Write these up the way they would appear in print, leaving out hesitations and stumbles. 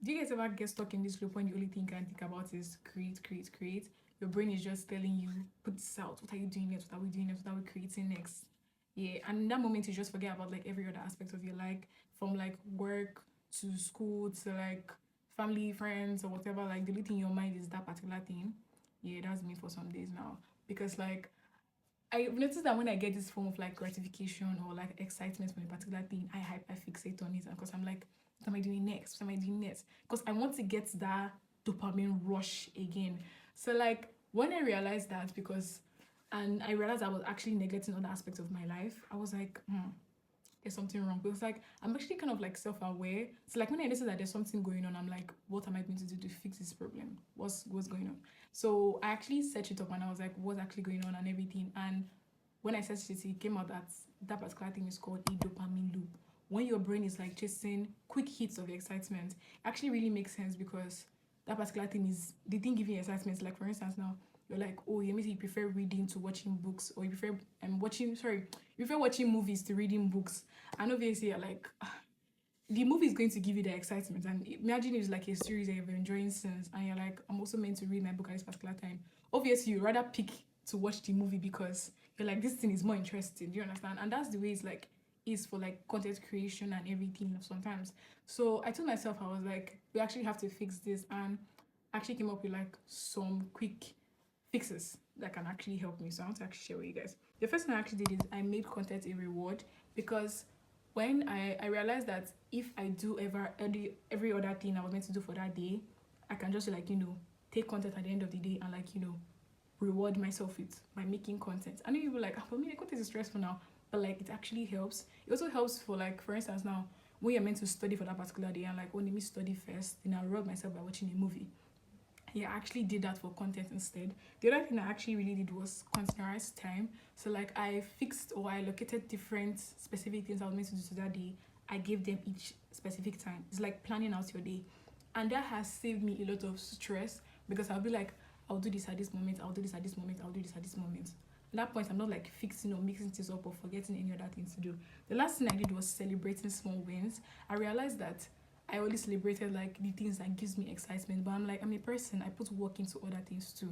Do you guys ever get stuck in this loop when the only thing you can think about is create, create, create? Your brain is just telling you, put this out. What are you doing next? What are we doing next? What are we creating next? Yeah, and in that moment you just forget about like every other aspect of your life, from like work to school to like family, friends, or whatever. Like the only thing in your mind is that particular thing. Yeah, that's me for some days now. Because like I've noticed that when I get this form of like gratification or like excitement from a particular thing, I hyper fixate on it because I'm like, what am I doing next? What am I doing next? Because I want to get that dopamine rush again. So like when I realized that, because and I realized I was actually neglecting other aspects of my life, I was like, there's something wrong. Because like I'm actually kind of like self-aware. So like when I notice that there's something going on, I'm like, what am I going to do to fix this problem? What's going on? So I actually searched it up and I was like, what's actually going on and everything. And when I searched it, it came out that that particular thing is called a dopamine loop. When your brain is like chasing quick hits of excitement, it actually really makes sense because that particular thing is the thing giving you excitement. Like for instance, now you're like, oh, you prefer reading to watching books, or you prefer you prefer watching movies to reading books. And obviously, you're like, the movie is going to give you the excitement. And imagine it's like a series that you've been enjoying since, and you're like, I'm also meant to read my book at this particular time. Obviously, you rather pick to watch the movie because you're like, this thing is more interesting. Do you understand? And that's the way it's like is for like content creation and everything sometimes. So I told myself, I was like, we actually have to fix this, and actually came up with like some quick fixes that can actually help me. So I want to actually share with you guys. The first thing I actually did is I made content a reward, because when I realized that if I do every other thing I was meant to do for that day, I can just like, take content at the end of the day and like, reward myself with by making content. I know you'll be like, for me, the content is stressful now, but like it actually helps. It also helps for like, for instance, now when you're meant to study for that particular day and like, oh, let me study first, then I'll reward myself by watching a movie. Yeah, I actually did that for content instead. The other thing I actually really did was containerized time. So like I fixed or I allocated different specific things I was meant to do to that day. I gave them each specific time. It's like planning out your day. And that has saved me a lot of stress because I'll be like, I'll do this at this moment, I'll do this at this moment, I'll do this at this moment. At that point, I'm not like fixing or mixing things up or forgetting any other things to do. The last thing I did was celebrating small wins. I realized that I only celebrated like the things that gives me excitement, but I'm like, I'm a person, I put work into other things too.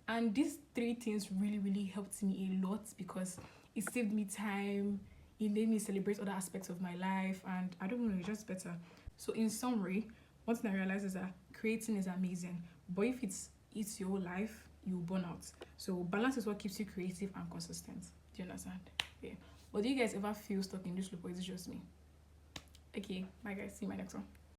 And these three things really, really helped me a lot because it saved me time, it made me celebrate other aspects of my life, and I don't know, it's just better. So in summary, one thing I realized is that creating is amazing, but if it's your whole life, you burn out. So balance is what keeps you creative and consistent. Do you understand? Yeah. But do you guys ever feel stuck in this loop, or is it just me? Okay, bye guys, see you in my next one.